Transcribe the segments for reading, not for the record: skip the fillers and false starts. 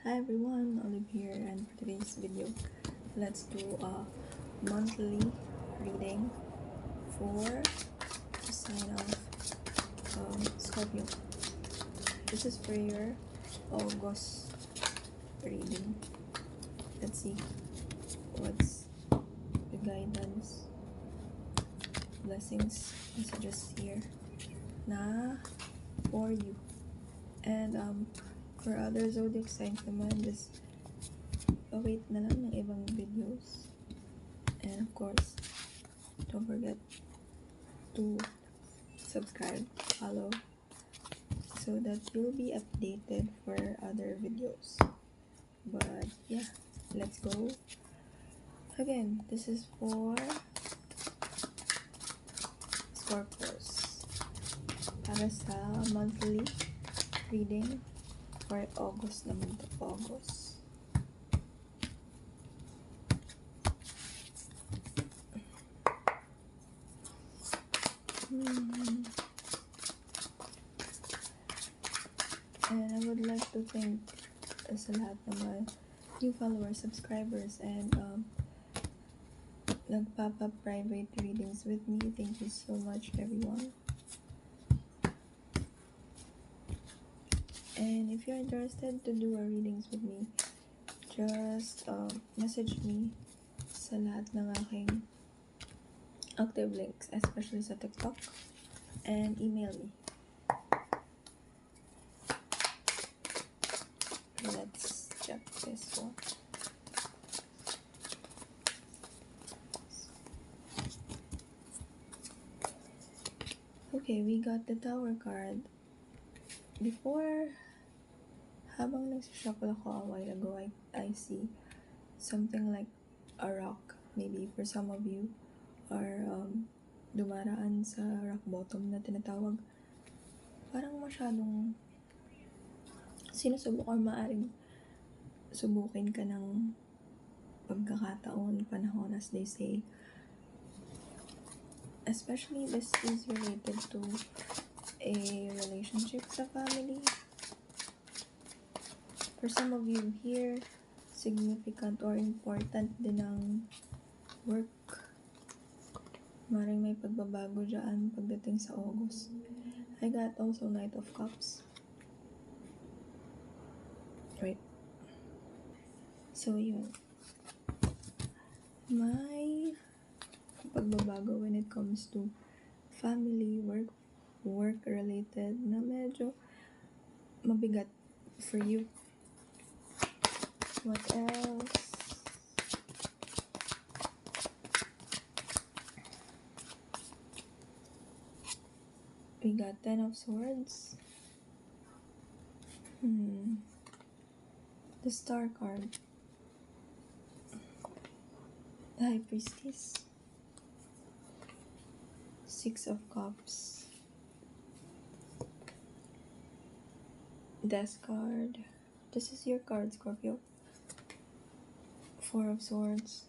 Hi everyone, Olive here, and for today's video, let's do a monthly reading for the sign of Scorpio. This is for your August reading. Let's see what's the guidance, blessings, messages here na for you. And for other zodiac signs naman, just await na lang ng ibang videos. And of course, don't forget to subscribe, follow, so that you'll be updated for other videos. But yeah, let's go. Again, this is for Scorpios para sa monthly reading for August naman to August. And I would like to thank sa lahat ng mga new followers, subscribers, and nagpapa-private readings with me. Thank you so much, everyone. And if you're interested to do a readings with me, just message me sa lahat ng aking active links, especially sa TikTok, and email me. Let's check this one. Okay, we got the Tower card. Before, habang nagsishuffle ako a while ago, I see something like a rock. Maybe for some of you are dumaraan sa rock bottom na tinatawag. Parang masyadong sinusubok or maaring subukin ka ng pagkakataon, panahon, as they say. Especially this is related to a relationship sa family. For some of you here, significant or important din ang work. Maring may pagbabago dyan pagdating sa August. I got also Knight of Cups. Right. So yun. May pagbabago when it comes to family, work related na medyo mabigat for you. What else? We got 10 of Swords. The Star card. The High Priestess. 6 of Cups. Death card. This is your card, Scorpio. 4 of Swords.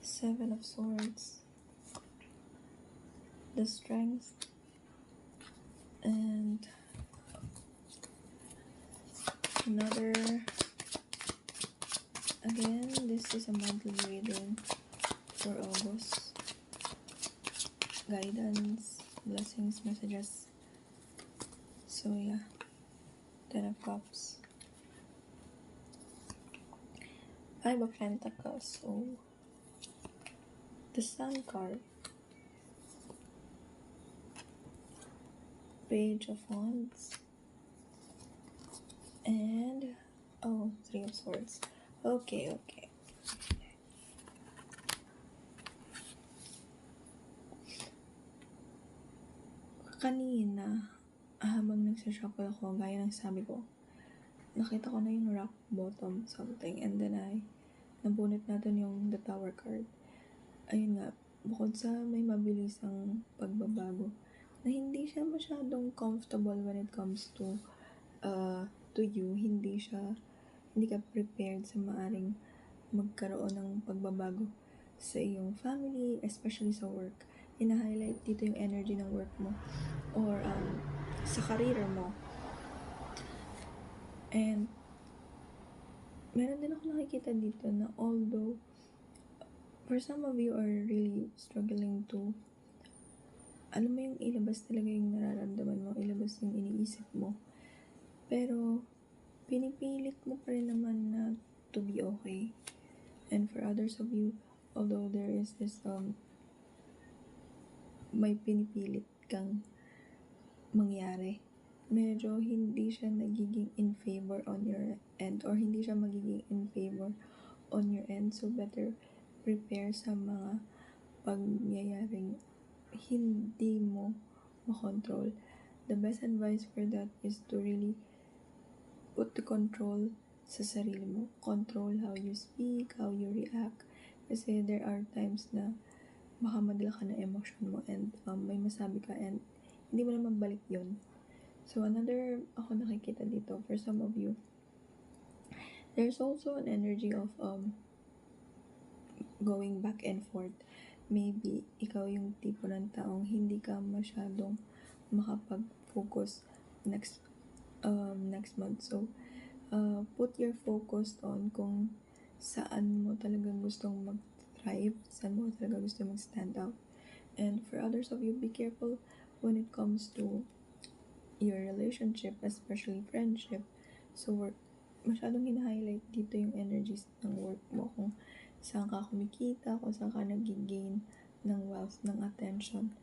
7 of Swords. The Strength. And another. Again, this is a monthly reading for August. Guidance, blessings, messages. So yeah, 10 of Cups. 5 of Pentacles. Oh, the Sun card. Page of Wands. And 3 of Swords. Okay. Kanina, habang nagsashuffle ako, gaya ng sabi ko, nakita ko na yung rock bottom something, and then nabunot natin yung the Tower card. Ayun nga, bukod sa may mabilisang pagbabago, na hindi siya masyadong comfortable when it comes to you, hindi ka prepared sa maaring magkaroon ng pagbabago sa iyong family, especially sa work. Ina-highlight dito yung energy ng work mo or sa career mo. And meron din ako nakikita dito na although for some of you are really struggling to, alam mo yung ilabas talaga yung nararamdaman mo, ilabas yung iniisip mo. Pero, pinipilit mo pa rin naman na to be okay. And for others of you, although there is this, may pinipilit kang mangyari, medyo hindi siya nagiging in favor on your end or hindi siya magiging in favor on your end. So, better prepare sa mga pangyayaring hindi mo makontrol. The best advice for that is to really put the control sa sarili mo. Control how you speak, how you react. Kasi there are times na baka madala ka ng emotion mo and may masabi ka and hindi mo naman balik yun. So another ako nakikita dito for some of you, there's also an energy of going back and forth. Maybe ikaw yung tipo ng taong hindi ka masyadong makapag-focus next month. So, put your focus on kung saan mo talagang gustong mag-thrive, saan mo talaga gusto mag-stand out. And for others of you, be careful when it comes to your relationship, especially friendship. So, masyadong hina-highlight dito yung energies ng work mo, kung saan ka kumikita, kung saan ka nag-gain ng wealth, ng attention.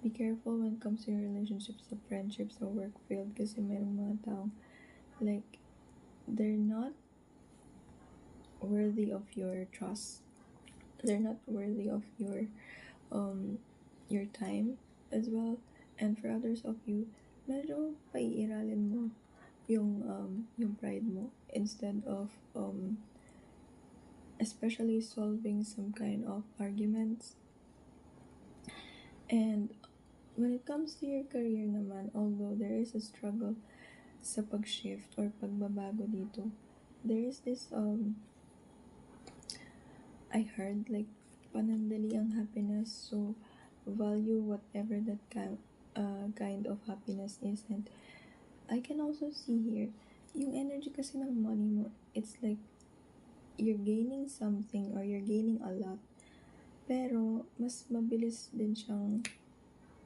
Be careful when it comes to your relationships, sa friendships, sa work field, kasi merong mga taong like they're not worthy of your trust. They're not worthy of your time as well. And for others of you, medyo paiiralin mo yung pride mo instead of especially solving some kind of arguments. And when it comes to your career naman, although there is a struggle sa pag-shift or pagbabago dito, there is this I heard like panandali ang happiness, so value whatever that kind of happiness is. And I can also see here yung energy kasi ng money mo, it's like you're gaining something or you're gaining a lot, pero mas mabilis din siyang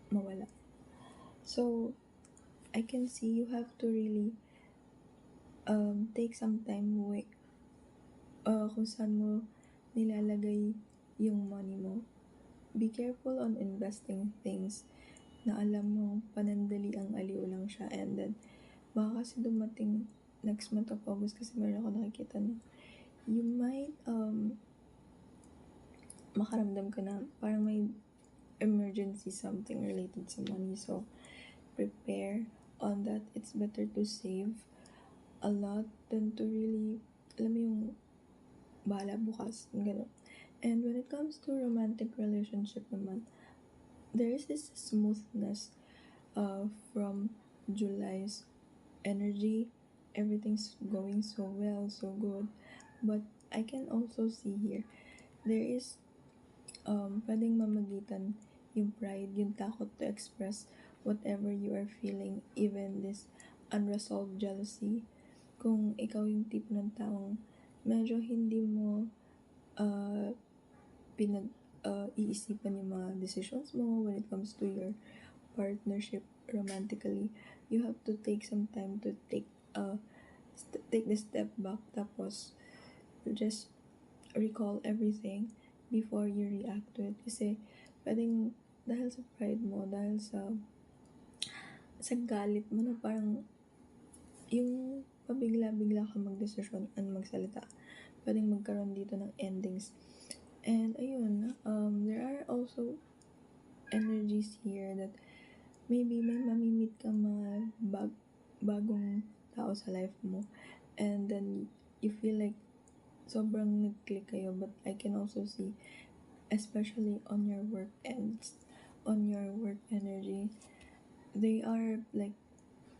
mawala. So I can see you have to really take some time kung saan mo nilalagay yung money mo. Be careful on investing things na alam mo panandali ang aliw lang siya, and then baka kasi dumating next month of August, kasi meron ako nakikita na you might makaramdam ka na parang may emergency, something related sa money. So prepare on that. It's better to save a lot than to really, alam mo yung bahala bukas, gano'n. And when it comes to romantic relationship naman, there is this smoothness from July's energy. Everything's going so well, so good. But I can also see here, there is pwedeng mamagitan yung pride, yung takot to express whatever you are feeling, even this unresolved jealousy. Kung ikaw yung tipo ng taong medyo hindi mo iisipan yung mga decisions mo when it comes to your partnership romantically, you have to take some time to take the step back, tapos just recall everything before you react to it. Kasi pwedeng dahil sa pride mo, dahil sa galit mo na parang yung pabigla-bigla ka magdesisyon at magsalita, pwedeng magkaroon dito ng endings. And ayun, there are also energies here that maybe may mamimit ka mga bagong tao sa life mo, and then you feel like sobrang nag-click kayo. But I can also see, especially on your work ends, on your work energy, they are like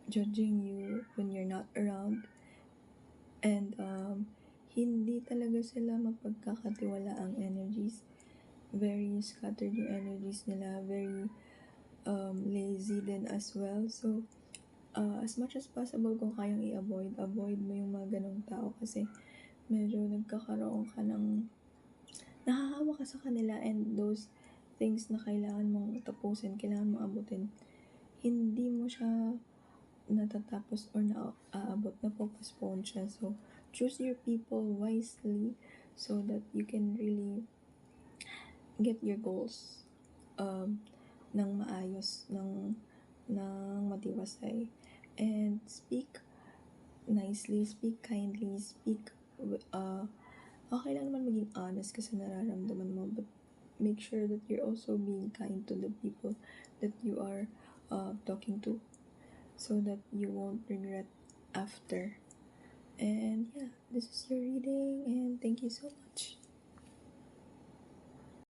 judging you when you're not around, and hindi talaga sila mapagkakatiwala ang energies. Very scattered yung energies nila, very lazy din as well. So as much as possible kung kayang avoid mo yung mga ganong tao kasi medyo nagkakaroon ka ng nahahawa ka sa kanila and those things na kailangan mong tapusin, kailangan mong abutin, hindi mo siya natatapos or naaabot, na-postpone siya. So, choose your people wisely so that you can really get your goals ng maayos, ng matiwasay. And speak nicely, speak kindly, speak okay lang naman maging honest kasi nararamdaman mo, but make sure that you're also being kind to the people that you are talking to so that you won't regret after. And yeah, this is your reading and thank you so much.